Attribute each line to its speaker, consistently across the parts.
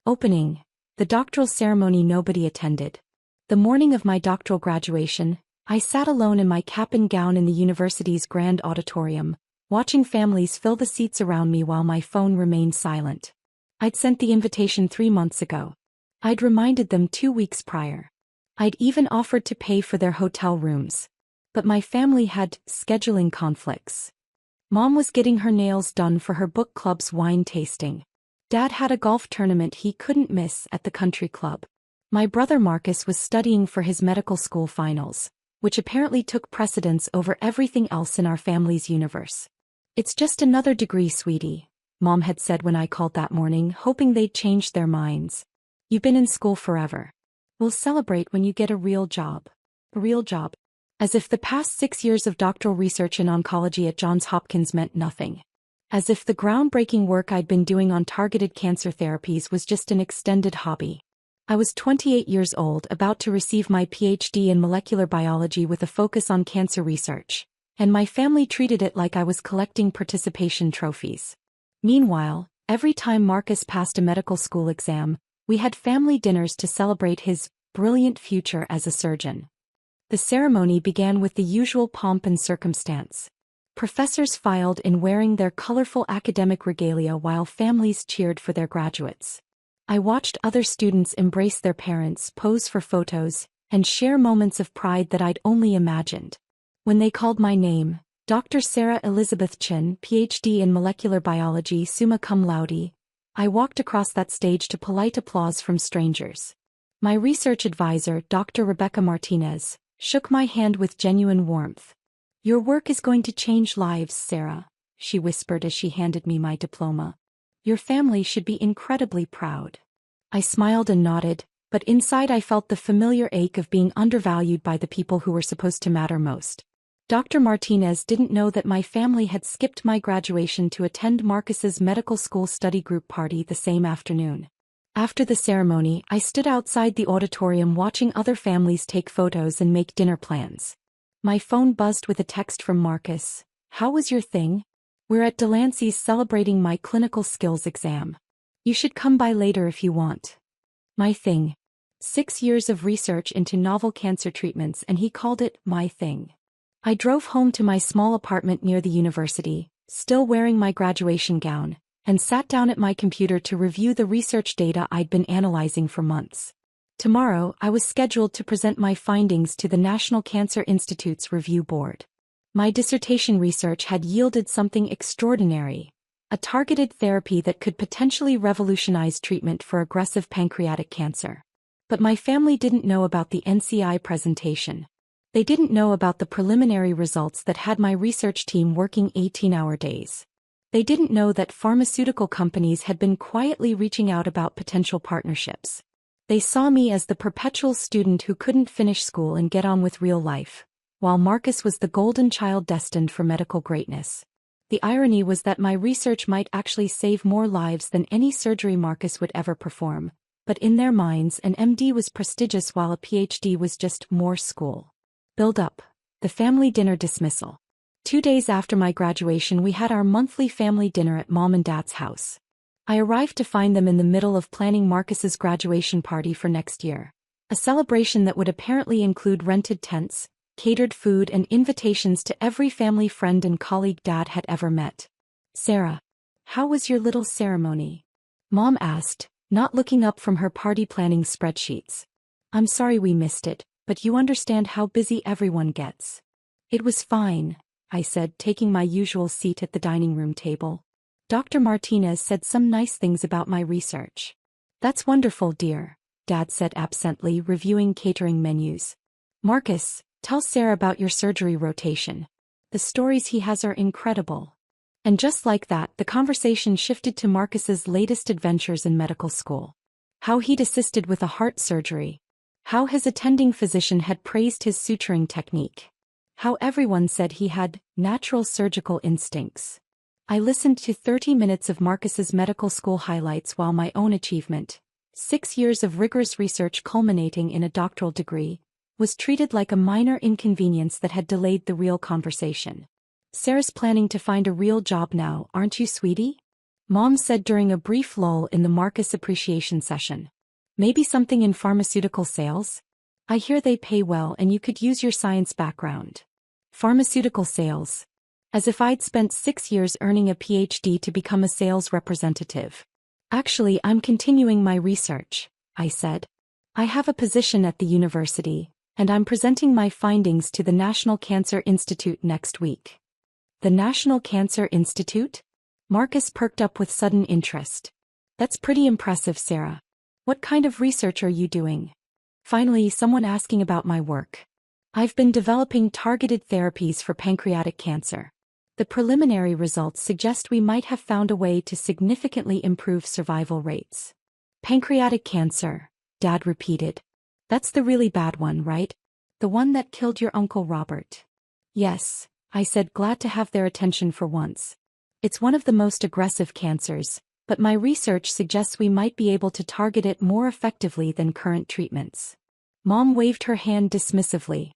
Speaker 1: Opening. The doctoral ceremony nobody attended. The morning of my doctoral graduation, I sat alone in my cap and gown in the university's grand auditorium, watching families fill the seats around me while my phone remained silent. I'd sent the invitation 3 months ago. I'd reminded them 2 weeks prior. I'd even offered to pay for their hotel rooms. But my family had scheduling conflicts. Mom was getting her nails done for her book club's wine tasting. Dad had a golf tournament he couldn't miss at the country club. My brother Marcus was studying for his medical school finals, which apparently took precedence over everything else in our family's universe. "It's just another degree, sweetie," Mom had said when I called that morning, hoping they'd changed their minds. "You've been in school forever. We'll celebrate when you get a real job." A real job. As if the past 6 years of doctoral research in oncology at Johns Hopkins meant nothing. As if the groundbreaking work I'd been doing on targeted cancer therapies was just an extended hobby. I was 28 years old, about to receive my PhD in molecular biology with a focus on cancer research, and my family treated it like I was collecting participation trophies. Meanwhile, every time Marcus passed a medical school exam, we had family dinners to celebrate his brilliant future as a surgeon. The ceremony began with the usual pomp and circumstance. Professors filed in wearing their colorful academic regalia while families cheered for their graduates. I watched other students embrace their parents, pose for photos, and share moments of pride that I'd only imagined. When they called my name, Dr. Sarah Elizabeth Chin, PhD in molecular biology, summa cum laude, I walked across that stage to polite applause from strangers. My research advisor, Dr. Rebecca Martinez, shook my hand with genuine warmth. "Your work is going to change lives, Sarah," she whispered as she handed me my diploma. "Your family should be incredibly proud." I smiled and nodded, but inside I felt the familiar ache of being undervalued by the people who were supposed to matter most. Dr. Martinez didn't know that my family had skipped my graduation to attend Marcus's medical school study group party the same afternoon. After the ceremony, I stood outside the auditorium watching other families take photos and make dinner plans. My phone buzzed with a text from Marcus. "How was your thing? We're at Delancey's celebrating my clinical skills exam. You should come by later if you want." My thing. 6 years of research into novel cancer treatments, and he called it my thing. I drove home to my small apartment near the university, still wearing my graduation gown, and sat down at my computer to review the research data I'd been analyzing for months. Tomorrow, I was scheduled to present my findings to the National Cancer Institute's review board. My dissertation research had yielded something extraordinary, a targeted therapy that could potentially revolutionize treatment for aggressive pancreatic cancer. But my family didn't know about the NCI presentation. They didn't know about the preliminary results that had my research team working 18-hour days. They didn't know that pharmaceutical companies had been quietly reaching out about potential partnerships. They saw me as the perpetual student who couldn't finish school and get on with real life, while Marcus was the golden child destined for medical greatness. The irony was that my research might actually save more lives than any surgery Marcus would ever perform, but in their minds an MD was prestigious while a PhD was just more school. Build up. The family dinner dismissal. 2 days after my graduation, we had our monthly family dinner at Mom and Dad's house. I arrived to find them in the middle of planning Marcus's graduation party for next year. A celebration that would apparently include rented tents, catered food, and invitations to every family friend and colleague Dad had ever met. "Sarah, how was your little ceremony?" Mom asked, not looking up from her party planning spreadsheets. "I'm sorry we missed it, but you understand how busy everyone gets." "It was fine," I said, taking my usual seat at the dining room table. "Dr. Martinez said some nice things about my research." "That's wonderful, dear," Dad said absently, reviewing catering menus. "Marcus, tell Sarah about your surgery rotation. The stories he has are incredible." And just like that, the conversation shifted to Marcus's latest adventures in medical school. How he'd assisted with a heart surgery. How his attending physician had praised his suturing technique. How everyone said he had natural surgical instincts. I listened to 30 minutes of Marcus's medical school highlights while my own achievement, 6 years of rigorous research culminating in a doctoral degree, was treated like a minor inconvenience that had delayed the real conversation. "Sarah's planning to find a real job now, aren't you, sweetie?" Mom said during a brief lull in the Marcus appreciation session. Maybe something in pharmaceutical sales? I hear they pay well and you could use your science background. Pharmaceutical sales. As if I'd spent 6 years earning a PhD to become a sales representative. Actually, I'm continuing my research, I said. I have a position at the university, and I'm presenting my findings to the National Cancer Institute next week. The National Cancer Institute? Marcus perked up with sudden interest. That's pretty impressive, Sarah. What kind of research are you doing? Finally, someone asking about my work. I've been developing targeted therapies for pancreatic cancer. The preliminary results suggest we might have found a way to significantly improve survival rates. Pancreatic cancer, Dad repeated. That's the really bad one, right? The one that killed your Uncle Robert. Yes, I said, glad to have their attention for once. It's one of the most aggressive cancers, but my research suggests we might be able to target it more effectively than current treatments. Mom waved her hand dismissively.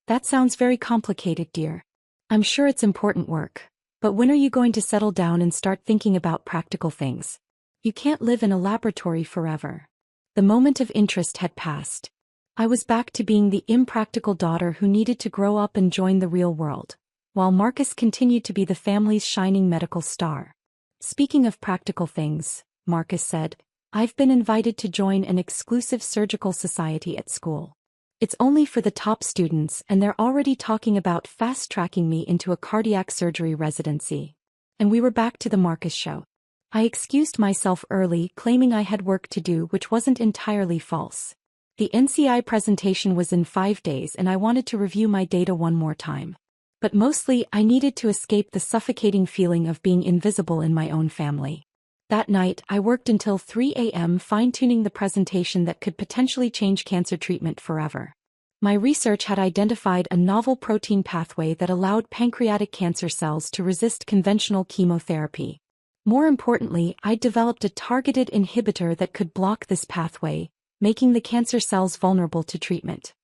Speaker 1: That sounds very complicated, dear. I'm sure it's important work, but when are you going to settle down and start thinking about practical things? You can't live in a laboratory forever. The moment of interest had passed. I was back to being the impractical daughter who needed to grow up and join the real world, while Marcus continued to be the family's shining medical star. Speaking of practical things, Marcus said, I've been invited to join an exclusive surgical society at school. It's only for the top students and they're already talking about fast-tracking me into a cardiac surgery residency. And we were back to the Marcus show. I excused myself early, claiming I had work to do, which wasn't entirely false. The NCI presentation was in 5 days and I wanted to review my data one more time. But mostly, I needed to escape the suffocating feeling of being invisible in my own family. That night, I worked until 3 a.m. fine-tuning the presentation that could potentially change cancer treatment forever. My research had identified a novel protein pathway that allowed pancreatic cancer cells to resist conventional chemotherapy. More importantly, I developed a targeted inhibitor that could block this pathway, making the cancer cells vulnerable to treatment.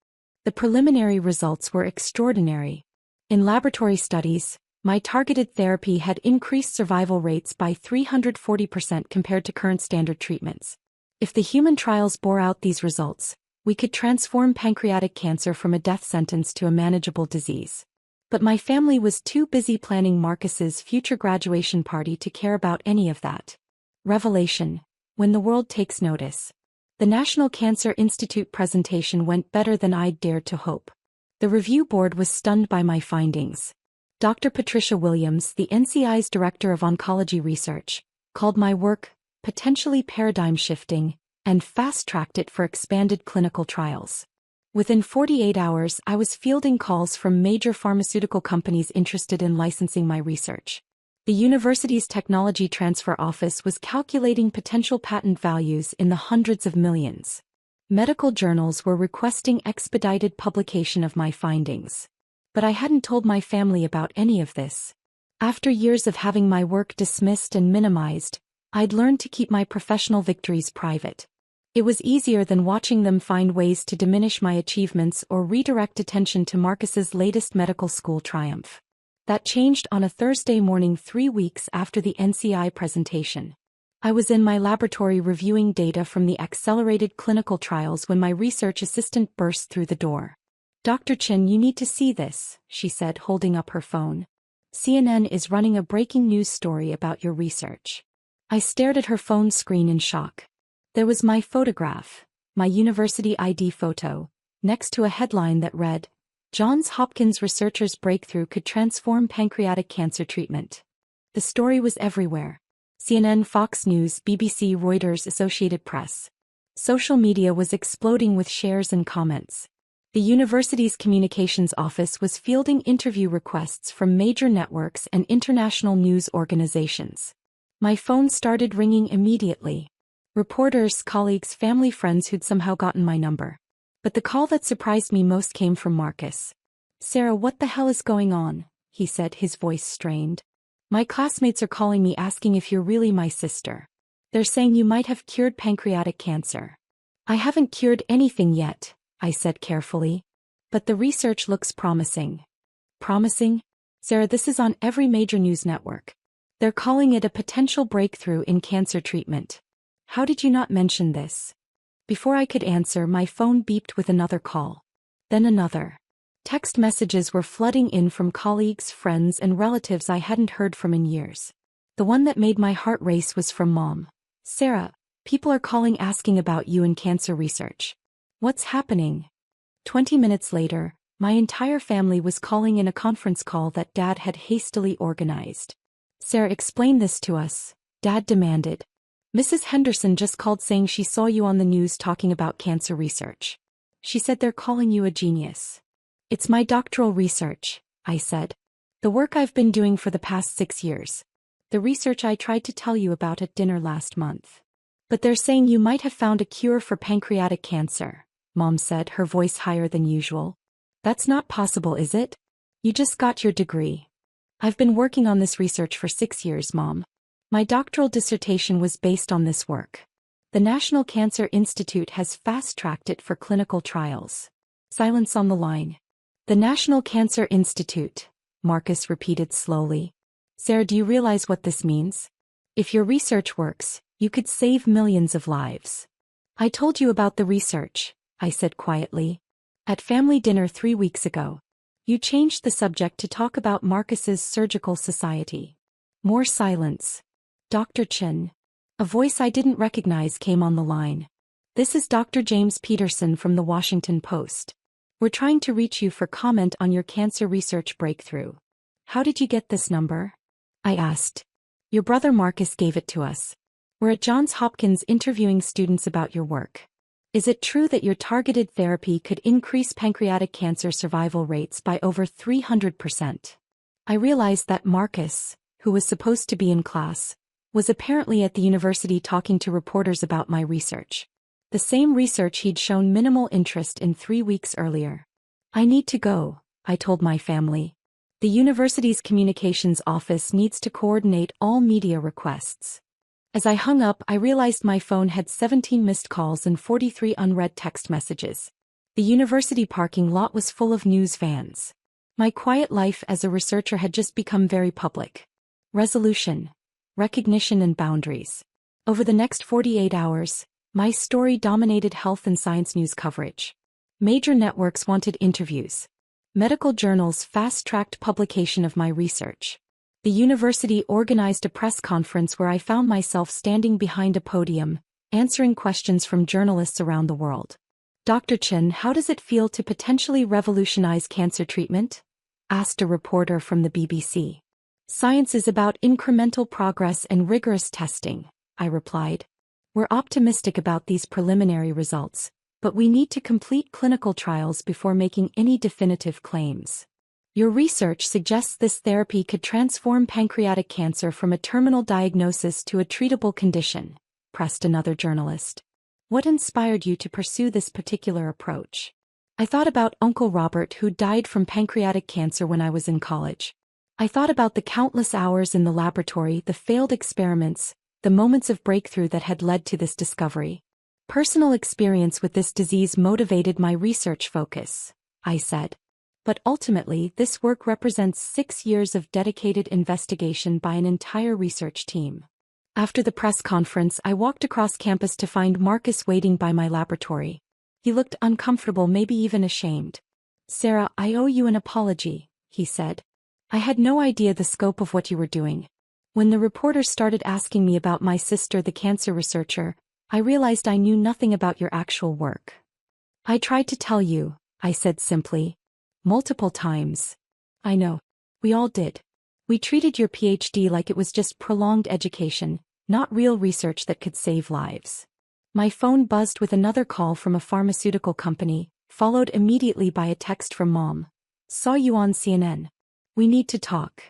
Speaker 1: The preliminary results were extraordinary. In laboratory studies, my targeted therapy had increased survival rates by 340% compared to current standard treatments. If the human trials bore out these results, we could transform pancreatic cancer from a death sentence to a manageable disease. But my family was too busy planning Marcus's future graduation party to care about any of that. Revelation: when the world takes notice. The National Cancer Institute presentation went better than I'd dared to hope. The review board was stunned by my findings. Dr. Patricia Williams, the NCI's Director of Oncology Research, called my work potentially paradigm-shifting and fast-tracked it for expanded clinical trials. Within 48 hours, I was fielding calls from major pharmaceutical companies interested in licensing my research. The university's technology transfer office was calculating potential patent values in the hundreds of millions. Medical journals were requesting expedited publication of my findings. But I hadn't told my family about any of this. After years of having my work dismissed and minimized, I'd learned to keep my professional victories private. It was easier than watching them find ways to diminish my achievements or redirect attention to Marcus's latest medical school triumph. That changed on a Thursday morning 3 weeks after the NCI presentation. I was in my laboratory reviewing data from the accelerated clinical trials when my research assistant burst through the door. Dr. Chin, you need to see this, she said, holding up her phone. CNN is running a breaking news story about your research. I stared at her phone screen in shock. There was my photograph, my university ID photo, next to a headline that read, Johns Hopkins researchers' breakthrough could transform pancreatic cancer treatment. The story was everywhere. CNN, Fox News, BBC, Reuters, Associated Press. Social media was exploding with shares and comments. The university's communications office was fielding interview requests from major networks and international news organizations. My phone started ringing immediately. Reporters, colleagues, family, friends who'd somehow gotten my number. But the call that surprised me most came from Marcus. Sarah, what the hell is going on? He said, his voice strained. My classmates are calling me asking if you're really my sister. They're saying you might have cured pancreatic cancer. I haven't cured anything yet, I said carefully. But the research looks promising. Promising? Sarah, this is on every major news network. They're calling it a potential breakthrough in cancer treatment. How did you not mention this? Before I could answer, my phone beeped with another call. Then another. Text messages were flooding in from colleagues, friends, and relatives I hadn't heard from in years. The one that made my heart race was from Mom. Sarah, people are calling asking about you and cancer research. What's happening? 20 minutes later, my entire family was calling in a conference call that Dad had hastily organized. Sarah, explain this to us, Dad demanded. Mrs. Henderson just called saying she saw you on the news talking about cancer research. She said they're calling you a genius. It's my doctoral research, I said. The work I've been doing for the past 6 years. The research I tried to tell you about at dinner last month. But they're saying you might have found a cure for pancreatic cancer, Mom said, her voice higher than usual. That's not possible, is it? You just got your degree. I've been working on this research for 6 years, Mom. My doctoral dissertation was based on this work. The National Cancer Institute has fast-tracked it for clinical trials. Silence on the line. The National Cancer Institute, Marcus repeated slowly. Sarah, do you realize what this means? If your research works, you could save millions of lives. I told you about the research, I said quietly. At family dinner 3 weeks ago. You changed the subject to talk about Marcus's surgical society. More silence. Dr. Chin. A voice I didn't recognize came on the line. This is Dr. James Peterson from the Washington Post. We're trying to reach you for comment on your cancer research breakthrough. How did you get this number? I asked. Your brother Marcus gave it to us. We're at Johns Hopkins interviewing students about your work. Is it true that your targeted therapy could increase pancreatic cancer survival rates by over 300%? I realized that Marcus, who was supposed to be in class, was apparently at the university talking to reporters about my research. The same research he'd shown minimal interest in 3 weeks earlier. I need to go, I told my family. The university's communications office needs to coordinate all media requests. As I hung up, I realized my phone had 17 missed calls and 43 unread text messages. The university parking lot was full of news vans. My quiet life as a researcher had just become very public. Resolution, recognition, and boundaries. Over the next 48 hours, my story dominated health and science news coverage. Major networks wanted interviews. Medical journals fast-tracked publication of my research. The university organized a press conference where I found myself standing behind a podium, answering questions from journalists around the world. Dr. Chin, how does it feel to potentially revolutionize cancer treatment? Asked a reporter from the BBC. Science is about incremental progress and rigorous testing, I replied. We're optimistic about these preliminary results, but we need to complete clinical trials before making any definitive claims. Your research suggests this therapy could transform pancreatic cancer from a terminal diagnosis to a treatable condition, pressed another journalist. What inspired you to pursue this particular approach? I thought about Uncle Robert, who died from pancreatic cancer when I was in college. I thought about the countless hours in the laboratory, the failed experiments, the moments of breakthrough that had led to this discovery. Personal experience with this disease motivated my research focus, I said. But ultimately, this work represents 6 years of dedicated investigation by an entire research team. After the press conference, I walked across campus to find Marcus waiting by my laboratory. He looked uncomfortable, maybe even ashamed. Sarah, I owe you an apology, he said. I had no idea the scope of what you were doing. When the reporters started asking me about my sister, the cancer researcher, I realized I knew nothing about your actual work. I tried to tell you, I said simply. Multiple times. I know. We all did. We treated your PhD like it was just prolonged education, not real research that could save lives. My phone buzzed with another call from a pharmaceutical company, followed immediately by a text from Mom. Saw you on CNN. We need to talk.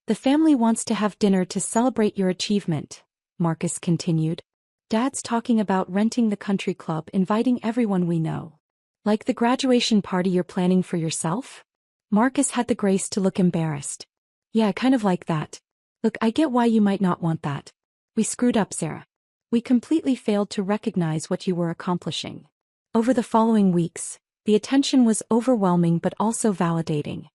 Speaker 1: The family wants to have dinner to celebrate your achievement, Marcus continued. Dad's talking about renting the country club, inviting everyone we know. Like the graduation party you're planning for yourself? Marcus had the grace to look embarrassed. Yeah, kind of like that. Look, I get why you might not want that. We screwed up, Sarah. We completely failed to recognize what you were accomplishing. Over the following weeks, the attention was overwhelming but also validating.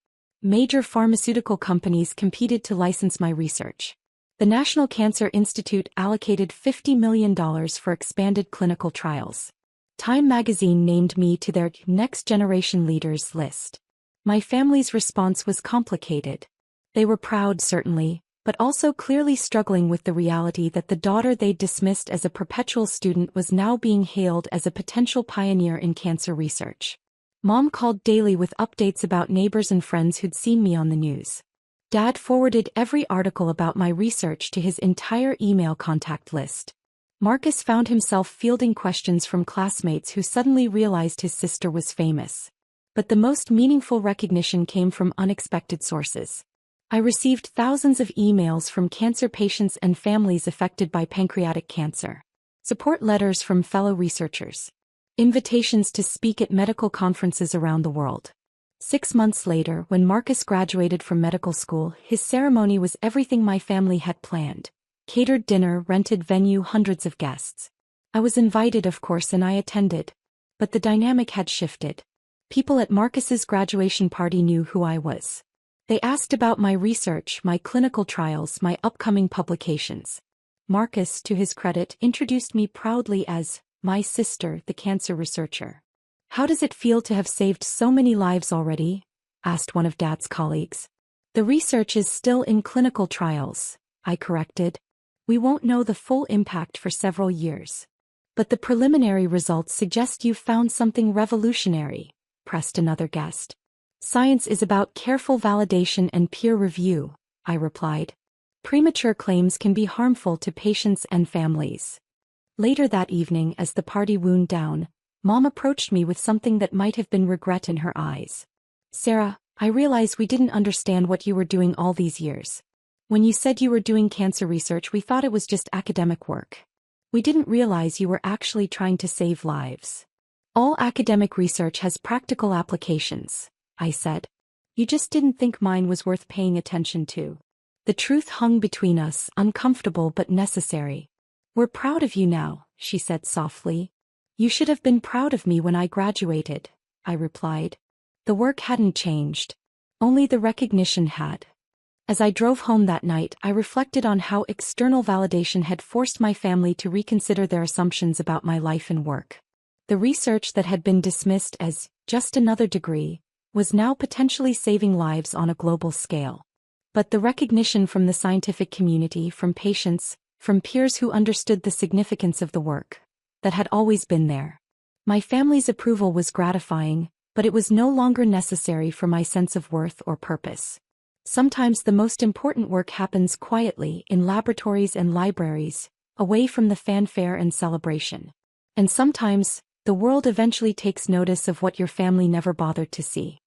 Speaker 1: Major pharmaceutical companies competed to license my research. The National Cancer Institute allocated $50 million for expanded clinical trials. Time magazine named me to their Next Generation Leaders list. My family's response was complicated. They were proud, certainly, but also clearly struggling with the reality that the daughter they'd dismissed as a perpetual student was now being hailed as a potential pioneer in cancer research. Mom called daily with updates about neighbors and friends who'd seen me on the news. Dad forwarded every article about my research to his entire email contact list. Marcus found himself fielding questions from classmates who suddenly realized his sister was famous. But the most meaningful recognition came from unexpected sources. I received thousands of emails from cancer patients and families affected by pancreatic cancer. Support letters from fellow researchers. Invitations to speak at medical conferences around the world. 6 months later, when Marcus graduated from medical school, his ceremony was everything my family had planned. Catered dinner, rented venue, hundreds of guests. I was invited, of course, and I attended. But the dynamic had shifted. People at Marcus's graduation party knew who I was. They asked about my research, my clinical trials, my upcoming publications. Marcus, to his credit, introduced me proudly as my sister, the cancer researcher. "How does it feel to have saved so many lives already?" asked one of Dad's colleagues. "The research is still in clinical trials," I corrected. "We won't know the full impact for several years. But the preliminary results suggest you've found something revolutionary," pressed another guest. "Science is about careful validation and peer review," I replied. "Premature claims can be harmful to patients and families." Later that evening, as the party wound down, Mom approached me with something that might have been regret in her eyes. "Sarah, I realize we didn't understand what you were doing all these years. When you said you were doing cancer research, we thought it was just academic work. We didn't realize you were actually trying to save lives. All academic research has practical applications," I said. "You just didn't think mine was worth paying attention to." The truth hung between us, uncomfortable but necessary. "We're proud of you now," she said softly. "You should have been proud of me when I graduated," I replied. The work hadn't changed. Only the recognition had. As I drove home that night, I reflected on how external validation had forced my family to reconsider their assumptions about my life and work. The research that had been dismissed as just another degree was now potentially saving lives on a global scale. But the recognition from the scientific community, from patients, from peers who understood the significance of the work, that had always been there. My family's approval was gratifying, but it was no longer necessary for my sense of worth or purpose. Sometimes the most important work happens quietly in laboratories and libraries, away from the fanfare and celebration. And sometimes, the world eventually takes notice of what your family never bothered to see.